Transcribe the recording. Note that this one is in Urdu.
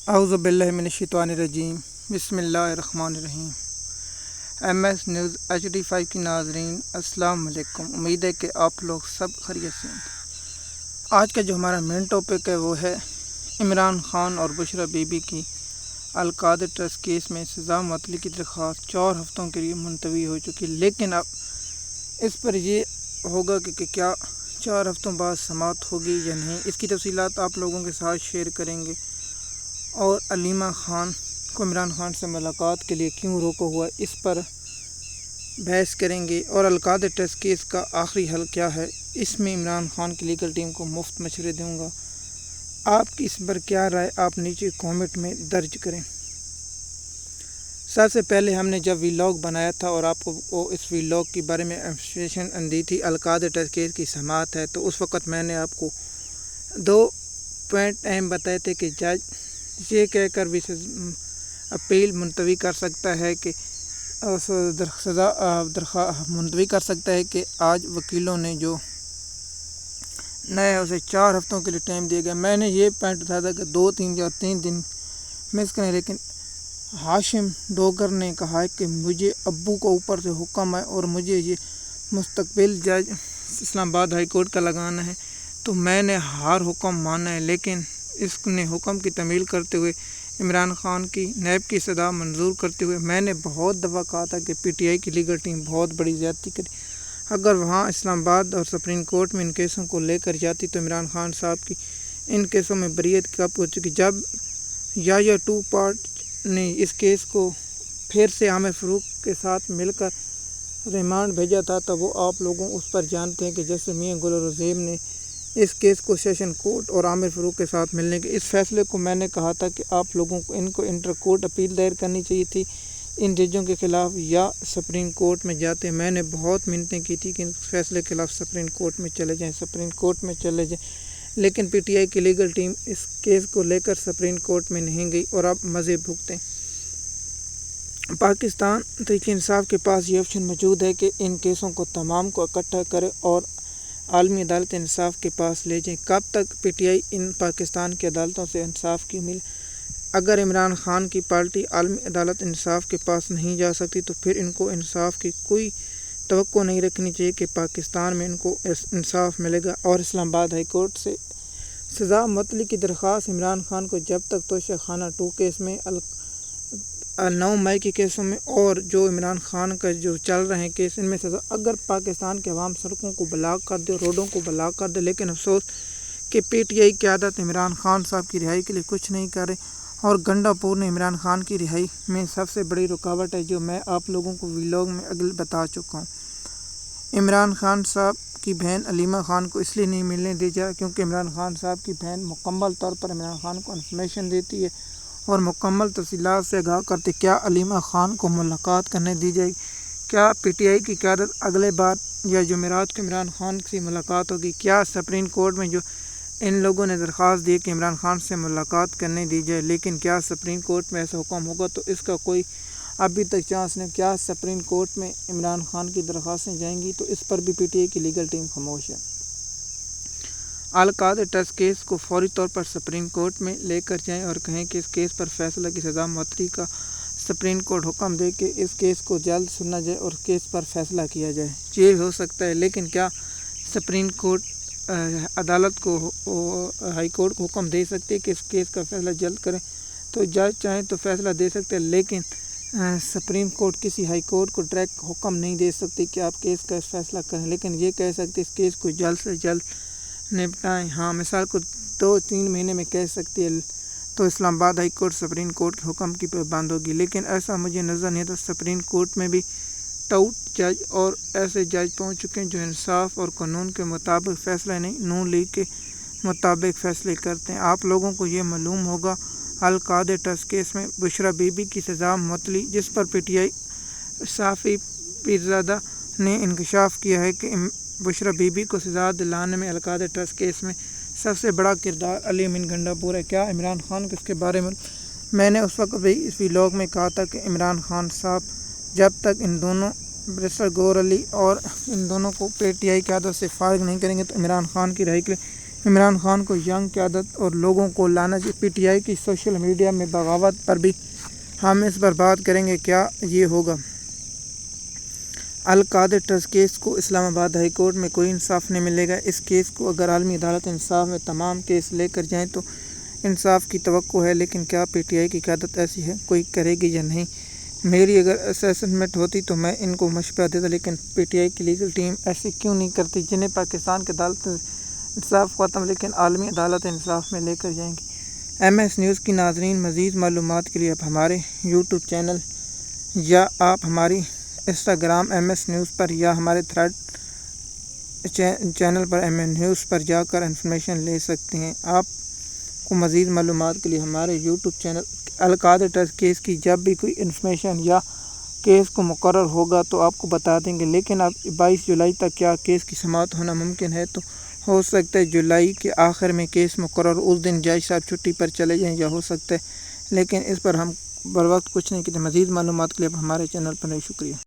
اعوذ باللہ من الشیطان الرجیم، بسم اللہ الرحمن الرحیم۔ ایم ایس نیوز HD5 کی ناظرین السلام علیکم، امید ہے کہ آپ لوگ سب خیریت سے ہیں۔ آج کا جو ہمارا مین ٹاپک ہے وہ ہے عمران خان اور بشریٰ بی بی کی القادر ٹرسٹ کیس میں سزا معطلی کی درخواست 4 ہفتوں کے لیے ملتوی ہو چکی، لیکن اب اس پر یہ ہوگا کہ کیا 4 ہفتوں بعد سماعت ہوگی یا نہیں، اس کی تفصیلات آپ لوگوں کے ساتھ شیئر کریں گے۔ اور علیمہ خان کو عمران خان سے ملاقات کے لیے کیوں روکا ہوا، اس پر بحث کریں گے۔ اور القادر ٹرسٹ کیس کا آخری حل کیا ہے، اس میں عمران خان کی لیگل ٹیم کو مفت مشورے دوں گا۔ آپ کی اس پر کیا رائے، آپ نیچے کامنٹ میں درج کریں۔ سب سے پہلے ہم نے جب ویلاگ بنایا تھا اور آپ کو اس ویلاگ کے بارے میں انفارمیشن دی تھی، القادر ٹرسٹ کیس کی سماعت ہے، تو اس وقت میں نے آپ کو 2 پوائنٹ اہم بتائے تھے کہ جج یہ کہہ کر بھی اپیل ملتوی کر سکتا ہے کہ سزا ملتوی کر سکتا ہے کہ آج وکیلوں نے جو نیا اسے 4 ہفتوں کے لیے ٹائم دیا گیا۔ میں نے یہ پوائنٹ اٹھایا تھا کہ 2 یا 3 دن مس کریں، لیکن ہاشم ڈوگر نے کہا ہے کہ مجھے ابو کو اوپر سے حکم ہے اور مجھے یہ مستقبل جج اسلام آباد ہائی کورٹ کا لگانا ہے، تو میں نے ہر حکم مانا ہے۔ لیکن اس نے حکم کی تعمیل کرتے ہوئے عمران خان کی نیب کی استدعا منظور کرتے ہوئے میں نے بہت دفعہ کہا تھا کہ PTI کی لیگل ٹیم بہت بڑی زیادتی کرے۔ اگر وہاں اسلام آباد اور سپریم کورٹ میں ان کیسوں کو لے کر جاتی تو عمران خان صاحب کی ان کیسوں میں بریت کب ہو چکی۔ جب یا 2 پارٹ نے اس کیس کو پھر سے عامر فاروق کے ساتھ مل کر ریمانڈ بھیجا تھا، تو وہ آپ لوگوں اس پر جانتے ہیں کہ جیسے میاں گل رزیم نے اس کیس کو سیشن کورٹ اور عامر فاروق کے ساتھ ملنے کے اس فیصلے کو میں نے کہا تھا کہ آپ لوگوں کو ان کو انٹر کورٹ اپیل دائر کرنی چاہیے تھی ان ججوں کے خلاف، یا سپریم کورٹ میں جاتے۔ میں نے بہت منتیں کی تھی کہ ان فیصلے کے خلاف سپریم کورٹ میں چلے جائیں، لیکن PTI کی لیگل ٹیم اس کیس کو لے کر سپریم کورٹ میں نہیں گئی اور اب مزے بھگتیں۔ پاکستان تحریک انصاف کے پاس یہ آپشن موجود ہے کہ ان کیسوں کو تمام کو اکٹھا کرے اور عالمی عدالت انصاف کے پاس لے جائیں۔ کب تک PTI ان پاکستان کی عدالتوں سے انصاف کی امید؟ اگر عمران خان کی پارٹی عالمی عدالت انصاف کے پاس نہیں جا سکتی تو پھر ان کو انصاف کی کوئی توقع نہیں رکھنی چاہیے کہ پاکستان میں ان کو انصاف ملے گا۔ اور اسلام آباد ہائی کورٹ سے سزا معطلی کی درخواست عمران خان کو جب تک توشہ خانہ 2 کیس میں 9 مئی کے کیسوں میں اور جو عمران خان کا جو چل رہے ہیں کیس، ان میں سزا، اگر پاکستان کے عوام سڑکوں کو بلاک کر دے، روڈوں کو بلاک کر دے، لیکن افسوس کہ PTI قیادت عمران خان صاحب کی رہائی کے لیے کچھ نہیں کر رہے، اور گنڈا پور نے عمران خان کی رہائی میں سب سے بڑی رکاوٹ ہے، جو میں آپ لوگوں کو ویلاگ میں اگلے بتا چکا ہوں۔ عمران خان صاحب کی بہن علیمہ خان کو اس لیے نہیں ملنے دی جا کیونکہ عمران خان صاحب کی بہن مکمل طور پر عمران خان کو انفارمیشن دیتی ہے اور مکمل تفصیلات سے آگاہ کرتے۔ کیا علیمہ خان کو ملاقات کرنے دی جائے؟ کیا PTI کی قیادت اگلے بار یا جمعرات کو عمران خان سے ملاقات ہوگی؟ کیا سپریم کورٹ میں جو ان لوگوں نے درخواست دی کہ عمران خان سے ملاقات کرنے دی جائے، لیکن کیا سپریم کورٹ میں ایسا حکم ہوگا؟ تو اس کا کوئی ابھی تک چانس نہیں۔ کیا سپریم کورٹ میں عمران خان کی درخواستیں جائیں گی؟ تو اس پر بھی PTI کی لیگل ٹیم خاموش ہے۔ القادر ٹرسٹ کیس کو فوری طور پر سپریم کورٹ میں لے کر جائیں اور کہیں کہ اس کیس پر فیصلہ کی سزا معطلی کا سپریم کورٹ حکم دے کہ اس کیس کو جلد سنا جائے اور کیس پر فیصلہ کیا جائے۔ یہ ہو سکتا ہے، لیکن کیا سپریم کورٹ عدالت کو ہائی کورٹ کو حکم دے سکتے کہ اس کیس کا فیصلہ جلد کریں؟ تو جج چاہیں تو فیصلہ دے سکتے ہیں، لیکن سپریم کورٹ کسی ہائی کورٹ کو ڈائریکٹ حکم نہیں دے سکتی کہ آپ کیس کا فیصلہ کریں، لیکن یہ کہہ سکتے اس کیس کو جلد سے جلد نپٹائیں۔ ہاں، مثال کو 2-3 مہینے میں کہہ سکتی ہے، تو اسلام آباد ہائی کورٹ سپریم کورٹ کے حکم کی پابند ہوگی، لیکن ایسا مجھے نظر نہیں آتا۔ سپریم کورٹ میں بھی ٹاؤٹ جج اور ایسے جج پہنچ چکے ہیں جو انصاف اور قانون کے مطابق فیصلہ نہیں، نون لیگ کے مطابق فیصلے کرتے ہیں۔ آپ لوگوں کو یہ معلوم ہوگا القادر ٹرسٹ کیس میں بشریٰ بی بی کی سزا معطلی، جس پر PTI صحافی پیرزادہ نے انکشاف کیا ہے کہ بشریٰ بی بی کو سزا دلانے میں القادر ٹرسٹ کیس میں سب سے بڑا کردار علی امین گنڈا پور ہے۔ کیا عمران خان کو اس کے بارے میں نے اس وقت بھی اس ویلاگ میں کہا تھا کہ عمران خان صاحب جب تک ان دونوں بیرسٹر گور علی اور ان دونوں کو PTI قیادت سے فارغ نہیں کریں گے تو عمران خان کی رہائی کے لیے عمران خان کو جنگ قیادت اور لوگوں کو لانا چاہیے۔ پی ٹی آئی کی سوشل میڈیا میں بغاوت پر بھی ہم اس پر بات کریں گے، کیا یہ ہوگا؟ القادر ٹرسٹ کیس کو اسلام آباد ہائی کورٹ میں کوئی انصاف نہیں ملے گا۔ اس کیس کو اگر عالمی عدالت انصاف میں تمام کیس لے کر جائیں تو انصاف کی توقع ہے، لیکن کیا پی ٹی آئی کی قیادت ایسی ہے کوئی کرے گی یا نہیں؟ میری اگر اسسمنٹ ہوتی تو میں ان کو مشورہ دیتا، لیکن پی ٹی آئی کی لیگل ٹیم ایسے کیوں نہیں کرتی؟ جنہیں پاکستان کی عدالت انصاف ختم لیکن عالمی عدالت انصاف میں لے کر جائیں گی۔ ایم ایس نیوز کی ناظرین، مزید معلومات کے لیے آپ ہمارے یوٹیوب چینل یا آپ ہماری انسٹاگرام ایم ایس نیوز پر یا ہمارے تھریڈ چینل پر ایم ایس نیوز پر جا کر انفارمیشن لے سکتے ہیں۔ آپ کو مزید معلومات کے لیے ہمارے یوٹیوب چینل القادر ٹرسٹ کیس کی جب بھی کوئی انفارمیشن یا کیس کو مقرر ہوگا تو آپ کو بتا دیں گے، لیکن اب 22 جولائی تک کیا کیس کی سماعت ہونا ممکن ہے؟ تو ہو سکتا ہے جولائی کے آخر میں کیس مقرر، اس دن جج صاحب چھٹی پر چلے جائیں، یا ہو سکتا ہے، لیکن اس پر ہم بر وقت کچھ نہیں کہتے۔ مزید معلومات کے لیے آپ ہمارے چینل پر رہیں۔ شکریہ۔